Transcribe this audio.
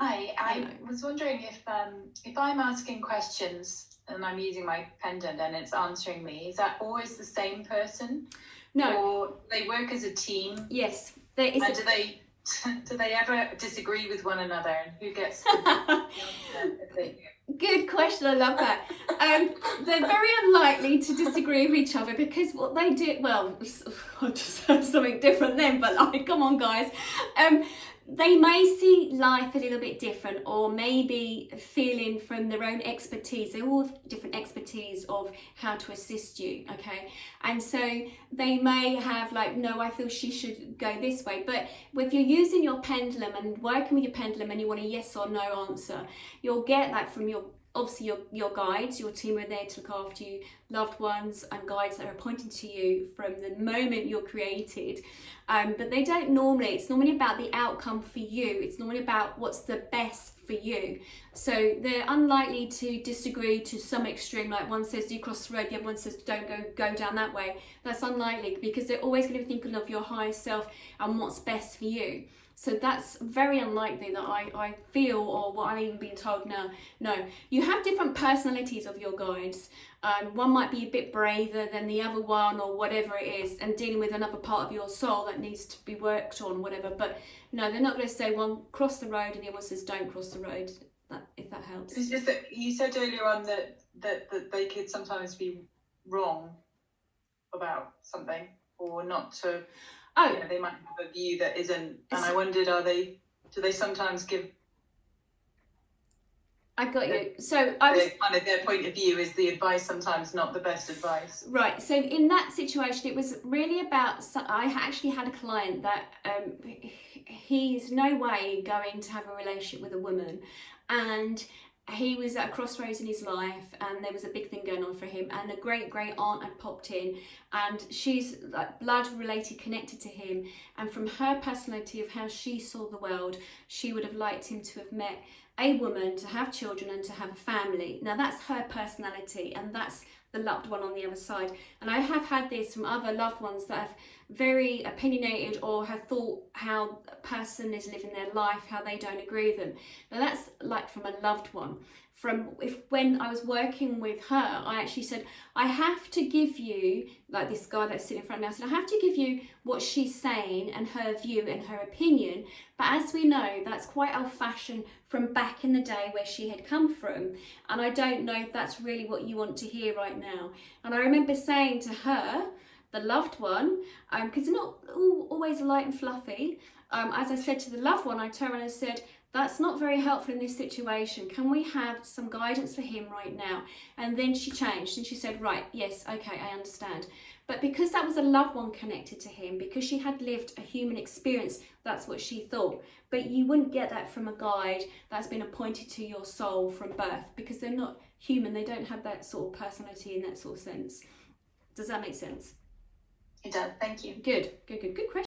Hi, Hello. I was wondering if I'm asking questions and I'm using my pendant and it's answering me, is that always the same person, No, or do they work as a team? yes, there is And do they do they ever disagree with one another, and who gets the answer if they do? good question. I love that. They're very unlikely to disagree with each other because what they do, well, I'll just have something different then, but like, come on, guys. Um, they may see life a little bit different, or maybe feeling from their own expertise. They're all different expertise of how to assist you, okay? And so they may have like, no, I feel she should go this way. But if you're using your pendulum and working with your pendulum and you want a yes or no answer, you'll get that from your obviously your guides, your team are there to look after you, loved ones and guides that are appointed to you from the moment you're created. But they don't normally, it's normally about the outcome for you. It's normally about what's the best for you. So they're unlikely to disagree to some extreme, like one says do cross the road, the other one says don't go down that way. That's unlikely because they're always going to be thinking of your higher self and what's best for you. So that's very unlikely that I feel, or what I'm even being told now. No, you have different personalities of your guides. One might be a bit braver than the other one, or whatever it is, and dealing with another part of your soul that needs to be worked on, whatever. But no, they're not going to say one cross the road and the other one says don't cross the road. If that helps. It's just that you said earlier on that they could sometimes be wrong about something, or not to. Oh, They might have a view that isn't, and I wondered, do they sometimes give I got you. So I was kind of their point of view, is the advice sometimes not the best advice? right. So in that situation, it was really about. I actually had a client that he's no way going to have a relationship with a woman, and he was at a crossroads in his life, and there was a big thing going on for him, and a great aunt had popped in, and she's like blood related, connected to him, and from her personality of how she saw the world, she would have liked him to have met a woman, to have children and to have a family. Now that's her personality, and that's the loved one on the other side. And I have had this from other loved ones that have very opinionated, or have thought how a person is living their life, how they don't agree with them. Now that's like from a loved one. When I was working with her, I actually said, I have to give you, like this guy that's sitting in front of me, I said, I have to give you what she's saying and her view and her opinion. But as we know, that's quite old-fashioned from back in the day where she had come from. And I don't know if that's really what you want to hear right now. And I remember saying to her, the loved one, because they're not always light and fluffy, as I said to the loved one, I turned around and said, that's not very helpful in this situation. Can we have some guidance for him right now? And then she changed and she said, right, yes, okay, I understand. But because that was a loved one connected to him, because she had lived a human experience, that's what she thought. But you wouldn't get that from a guide that's been appointed to your soul from birth, because they're not human. They don't have that sort of personality in that sort of sense. Does that make sense? It does. Thank you. Good question.